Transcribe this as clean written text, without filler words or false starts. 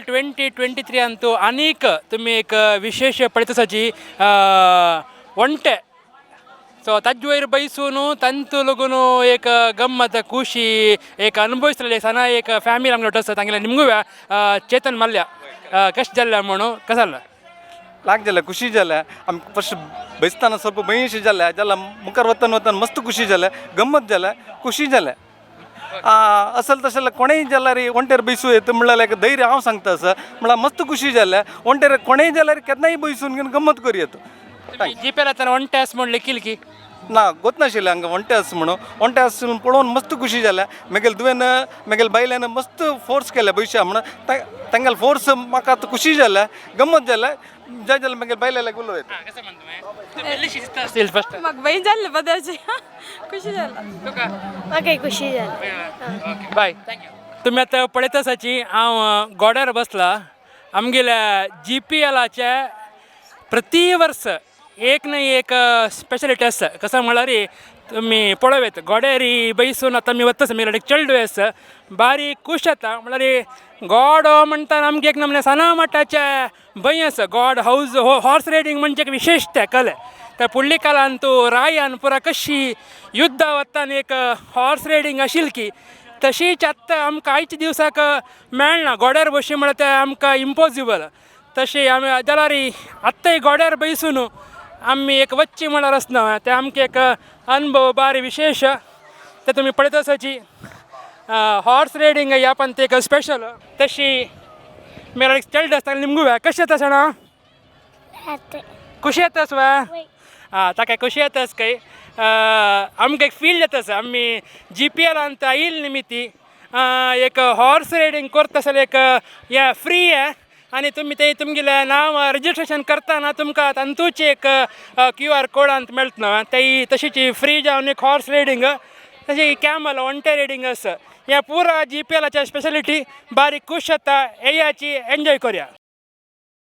2023 ಅಂತೂ ಅನೇಕ ತುಮ್ಮಿ ಏಕ ವಿಶೇಷ ಪಡಿತಸಾಚಿ ಒಂಟೆ ಸೊ ತಜ್ವೈರ್ ಬೈಸೂನು ತಂತುಲುಗುನು ಏಕ ಗಮ್ಮತ್ ಖುಷಿ ಏಕ ಅನುಭವಿಸ್ತಾರೆ ಸನ ಏಕ ಫ್ಯಾಮಿಲಿ ನಮ್ಗೆ ಹೊಟ್ಟಸ ತಂಗಿಲ್ಲ ನಿಮಗೂ ಚೇತನ್ ಮಲ್ಯ ಕಷ್ಟ ಜಲ್ಲ ಅಮ್ಮನು ಕಸಲ್ಲ लाग जालें खुशी जालें आम फस्ट बेसताना ಸ್ವಲ್ಪ ಮೈಷಿ जालें जाल्यार मुखार वतना मस्त खुशी जालें गंमत जालें खुशी जालें असल तशें कोणेय जाल्यार ಒಂಟೆर बैसूं येता म्हणल्यार एक धैर्य हांव सांगता सर म्हणल्यार मस्त खुशी जालें ಒಂಟೆर कोणेय जाल्यार केन्नाय बैसून घेवन गंमत करूं येता जीपेला तर ಒಂಟೆ आस म्हणले की ना गोत नाशिल्लें हांगा ಒಂಟೆ आस म्हणून ಒಂಟೆ आस पळोवन मस्त खुशी जालें म्हगेल तुवें म्हगेल बायल्यान मस्त फोर्स केलें बैशा म्हणून तांगेल फोर्स म्हाका आतां खुशी जालें गंमत जालें ज्या जाल्यार म्हगेल बायल्याक उलोवं येता कसं म्हणतो असतील फस्ट म्हाका भंय जाल्लें पदाची खुशी जाला म्हाका खुशी जाली बाय तुम्ही आता पळयत आसाची हांव गोड्यार बसला आमगेल्या GPLच्या प्रति वर्स एक ना एक स्पेशलिटी आसा कसं म्हळ्यार तुमी पळोवेत गोड्यारी बैसून आतां आमी वता मेरे चेडवे आसा बारीक खूश जाता म्हळ्यार गॉड म्हणटा आमगे एक नमने साना मठाचे भंय आसा गॉड हाऊस हॉर्स रायडींग म्हणजे एक विशेष ते कले त्या फुडली काळान तूं रायान पुरा कशी युद्धा वतान एक हॉर्स रायडींग आशिल्ली की तशीच आत्तां आमकां आयच्या दिवसाक मेळना गोड्यार बशी म्हळ्यार तें आमकां इम्पॉसिबल तशी आमी जाल्यार आत्तांय गोड्यार बैसून आमी एक वच्ची म्हळ्यार आसना ते आमकां एक अनुभव बारी विशेष ते तुमी पळयत आसाची हॉर्स रायडींग ह्या पण ते एक स्पेशल तशी मेरा चेडे आसता निमगू कशें येता सणा खुशी येतास वा ताका खुशी येतास काय आमकां एक फील जाता आमी GPL ಅಂತ आयिल्ली निमित्ती एक हॉर्स रायडींग करता आसतना एक हें फ्री आहे आणि तुम्ही ते तुमगेले नाव रजिस्ट्रेशन करताना तुमकां तांतूच एक QR कोड अंत मेळटना ते तशीच फ्री जावन एक हॉर्स रायडींग तशी कॅमल ಒಂಟೆ रायडींग आसा ह्या पुरा GPLच्या स्पेशलिटी बारीक खुश जाता येयाची एन्जॉय करूया